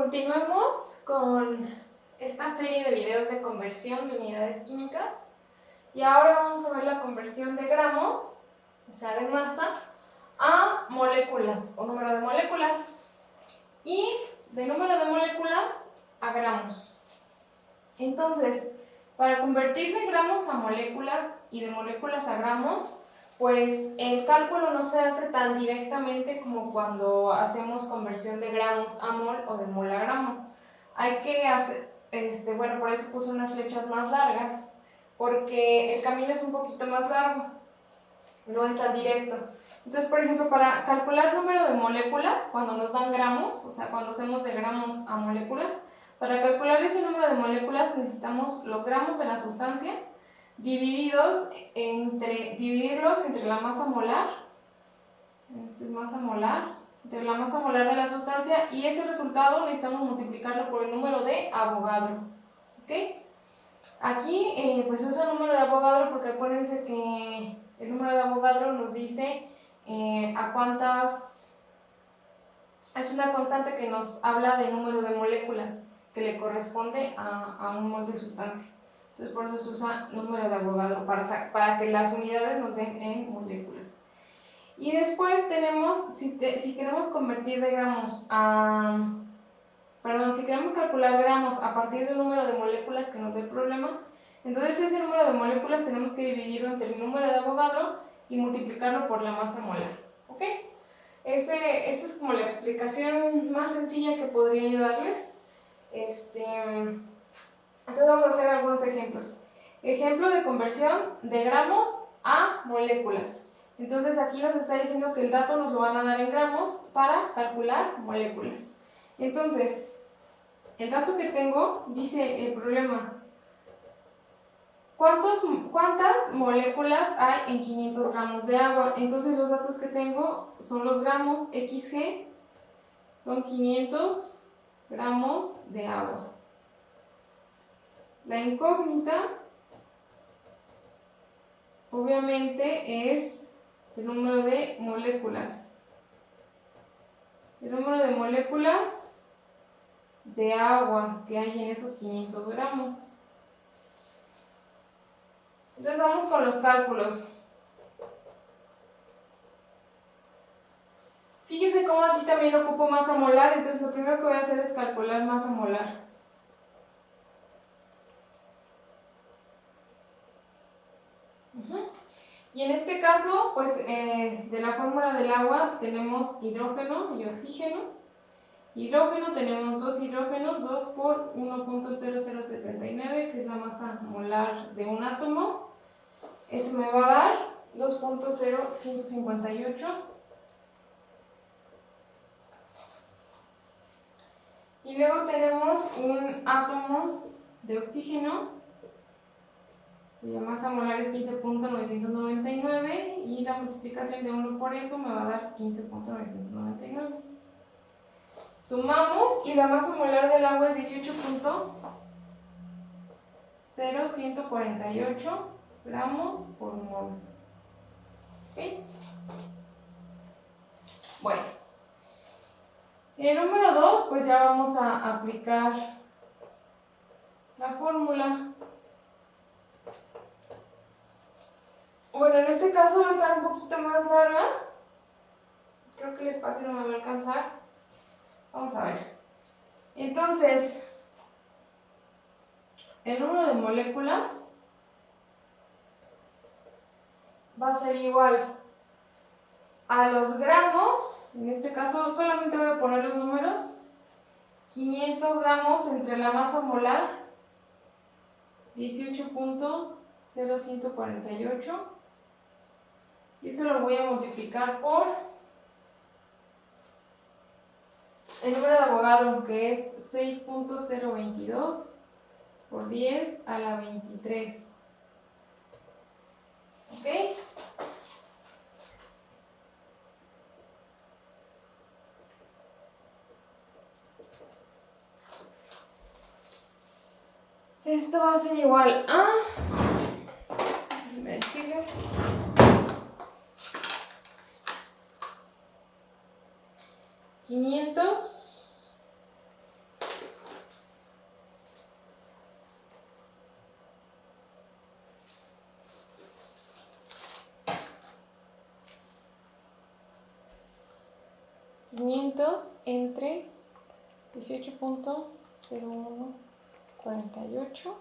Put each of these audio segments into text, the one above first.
Continuemos con esta serie de videos de conversión de unidades químicas y ahora vamos a ver la conversión de gramos, o sea de masa, a moléculas o número de moléculas y de número de moléculas a gramos. Entonces, para convertir de gramos a moléculas y de moléculas a gramos, pues el cálculo no se hace tan directamente como cuando hacemos conversión de gramos a mol o de mol a gramo. Hay que hacer, bueno, por eso puse unas flechas más largas, porque el camino es un poquito más largo, no es tan directo. Entonces, por ejemplo, para calcular número de moléculas, cuando nos dan gramos, o sea, cuando hacemos de gramos a moléculas, para calcular ese número de moléculas necesitamos los gramos de la sustancia dividirlos entre la masa molar, esta es masa molar, entre la masa molar de la sustancia, y ese resultado necesitamos multiplicarlo por el número de Avogadro. ¿Ok? Aquí pues se usa el número de Avogadro porque acuérdense que el número de Avogadro nos dice a cuántas, es una constante que nos habla del número de moléculas que le corresponde a un mol de sustancia. Entonces por eso se usa número de Avogadro, para que las unidades nos den en moléculas. Y después tenemos, si queremos convertir de gramos a, si queremos calcular gramos a partir del número de moléculas que nos dé el problema, entonces ese número de moléculas tenemos que dividirlo entre el número de Avogadro y multiplicarlo por la masa molar. ¿Ok? Esa es como la explicación más sencilla que podría ayudarles. Entonces vamos a hacer algunos ejemplos. Ejemplo de conversión de gramos a moléculas. Entonces aquí nos está diciendo que el dato nos lo van a dar en gramos para calcular moléculas. Entonces, el dato que tengo dice el problema: ¿cuántas moléculas hay en 500 gramos de agua? Entonces los datos que tengo son los gramos, XG, son 500 gramos de agua. La incógnita, obviamente, es el número de moléculas. El número de moléculas de agua que hay en esos 500 gramos. Entonces vamos con los cálculos. Fíjense cómo aquí también ocupo masa molar, entonces lo primero que voy a hacer es calcular masa molar. Y en este caso, pues de la fórmula del agua tenemos hidrógeno y oxígeno. Hidrógeno tenemos 2 hidrógenos, 2 por 1.0079, que es la masa molar de un átomo. Eso me va a dar 2.0158. Y luego tenemos un átomo de oxígeno, cuya masa molar es 15.999, y la multiplicación de 1 por eso me va a dar 15.999. Sumamos y la masa molar del agua es 18.0148 gramos por mol. ¿Ok? Bueno, en el número 2 pues ya vamos a aplicar la fórmula. Bueno, en este caso va a estar un poquito más larga. Creo que el espacio no me va a alcanzar. Vamos a ver. Entonces, el número de moléculas va a ser igual a los gramos. En este caso solamente voy a poner los números. 500 gramos entre la masa molar, 18.0148. Y eso lo voy a multiplicar por el número de Avogadro, que es 6.022 por 10 a la 23. ¿Ok? Esto va a ser igual a, déjenme decirles, 500 500 entre 18.0148.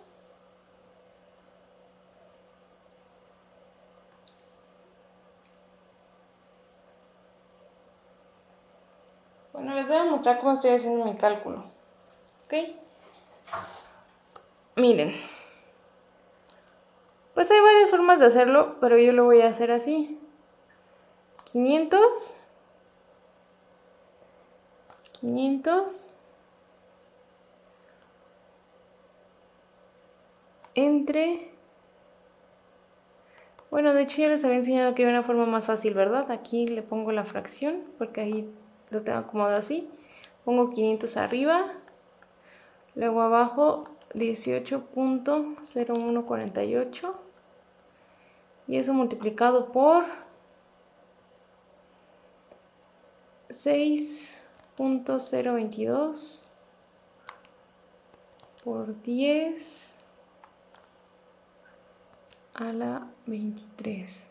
Bueno, les voy a mostrar cómo estoy haciendo mi cálculo. ¿Ok? Miren. Pues hay varias formas de hacerlo, pero yo lo voy a hacer así. 500 entre... Bueno, de hecho ya les había enseñado que hay una forma más fácil, ¿verdad? Aquí le pongo la fracción, porque ahí lo tengo acomodado así. Pongo 500 arriba, luego abajo 18.0148 y eso multiplicado por 6.022 por 10 a la 23.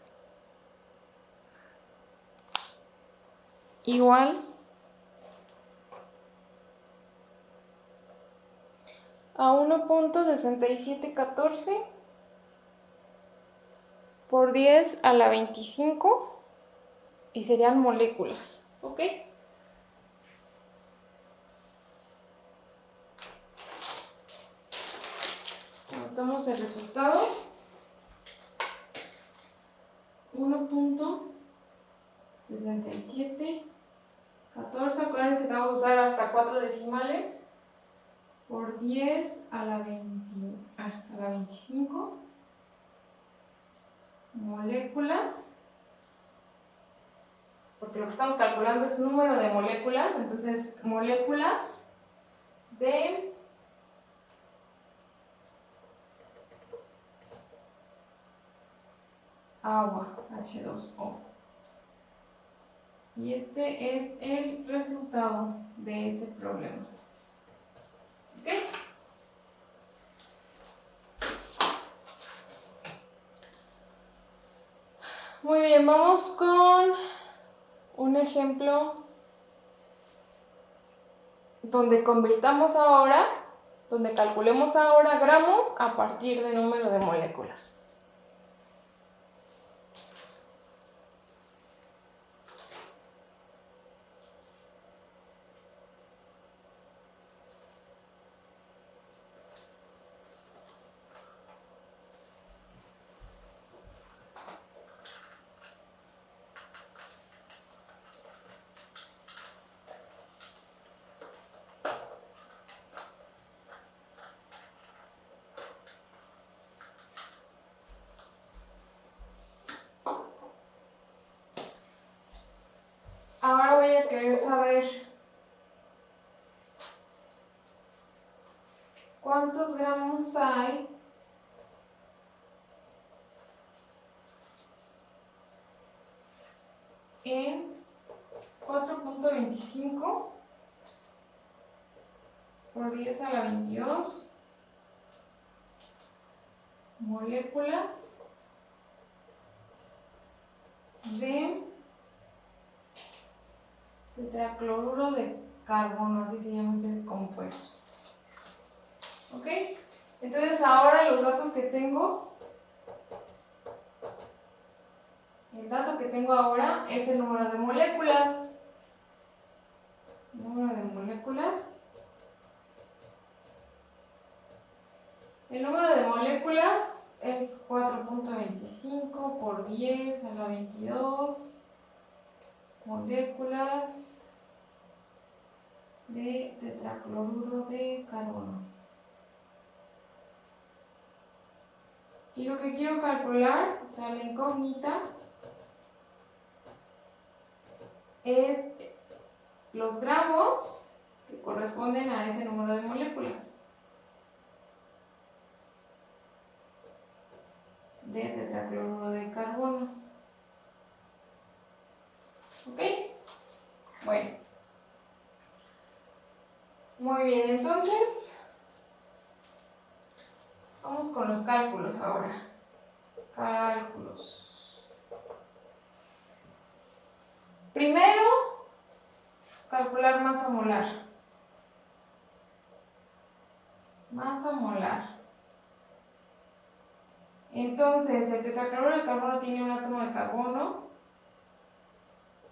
Igual a 1.6714 por 10 a la 25 y serían moléculas, ¿ok? Anotamos el resultado. 1.6714, acuérdense que vamos a usar hasta 4 decimales por 10 a la 25 moléculas, porque lo que estamos calculando es número de moléculas, entonces moléculas de agua, H2O. Y este es el resultado de ese problema. ¿Ok? Muy bien, vamos con un ejemplo donde convirtamos ahora, donde calculemos ahora gramos a partir de número de moléculas. Ahora voy a querer saber cuántos gramos hay en 4.25 por 10 a la 22 moléculas de tetracloruro de carbono, así se llama ese compuesto. ¿Ok? Entonces ahora los datos que tengo, el dato que tengo ahora es el número de moléculas. Número de moléculas. El número de moléculas es 4.25 por 10 a la 22 moléculas de tetracloruro de carbono. Y lo que quiero calcular, o sea, la incógnita, es los gramos que corresponden a ese número de moléculas de tetracloruro de carbono. ¿Ok? Bueno. Muy bien, entonces vamos con los cálculos ahora. Cálculos. Primero, calcular masa molar. Masa molar. Entonces, el tetracloruro de carbono tiene un átomo de carbono.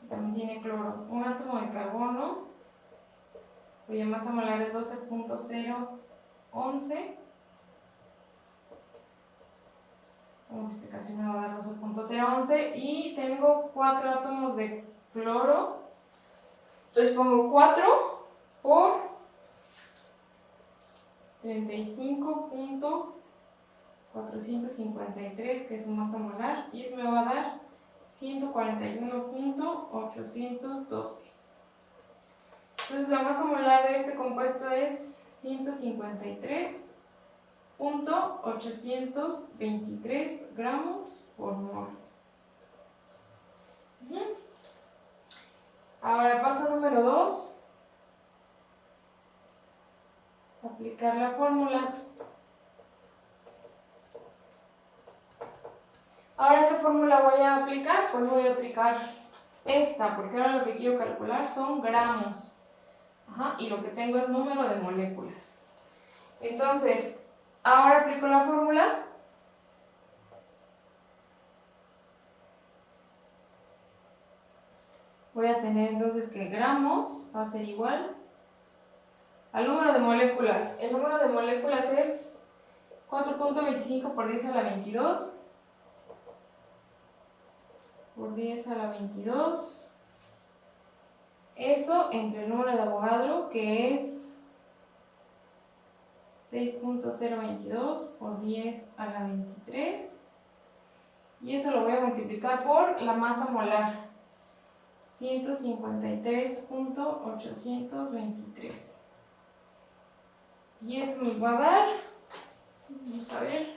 También tiene cloro. Un átomo de carbono, cuya masa molar es 12.011. Esta multiplicación me va a dar 12.011. Y tengo 4 átomos de cloro. Entonces pongo 4 por 35.453, que es su masa molar, y eso me va a dar 141.812. Entonces la masa molar de este compuesto es 153.823 gramos por mol. Ahora paso número 2. Aplicar la fórmula. Ahora, ¿qué fórmula voy a aplicar? Pues voy a aplicar esta, porque ahora lo que quiero calcular son gramos. Y lo que tengo es número de moléculas. Entonces, ahora aplico la fórmula. Voy a tener entonces que gramos va a ser igual al número de moléculas. El número de moléculas es 4.25 por 10 a la 22. Por 10 a la 22. Eso entre el número de Avogadro, que es 6.022 por 10 a la 23. Y eso lo voy a multiplicar por la masa molar, 153.823. Y eso nos va a dar, vamos a ver,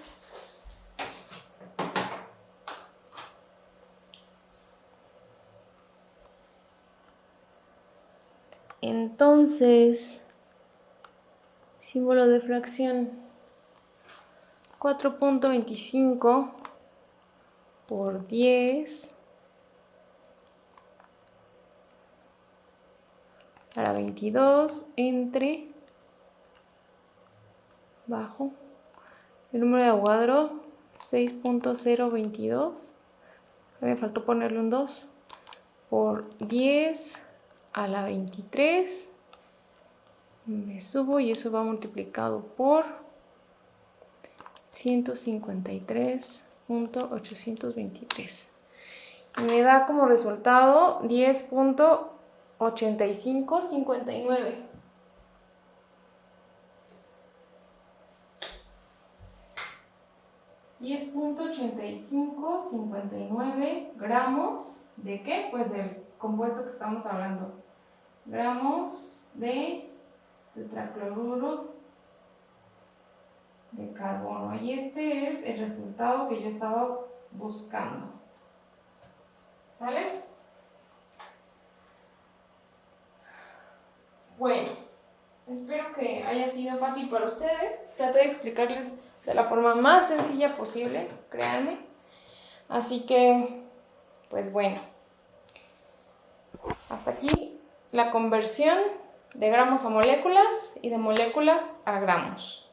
entonces, símbolo de fracción, 4.25 por 10 a la 22 entre, bajo, el número de Avogadro, 6.022, me faltó ponerle un 2, por 10 a la 23, me subo y eso va multiplicado por 153.823. Y me da como resultado 10.8559. $10.8559 gramos de ¿qué? Pues del compuesto que estamos hablando. Gramos de tetracloruro de carbono. Y este es el resultado que yo estaba buscando. ¿Sale? Bueno, espero que haya sido fácil para ustedes. Traté de explicarles de la forma más sencilla posible, créanme. Así que, pues bueno, hasta aquí la conversión de gramos a moléculas y de moléculas a gramos.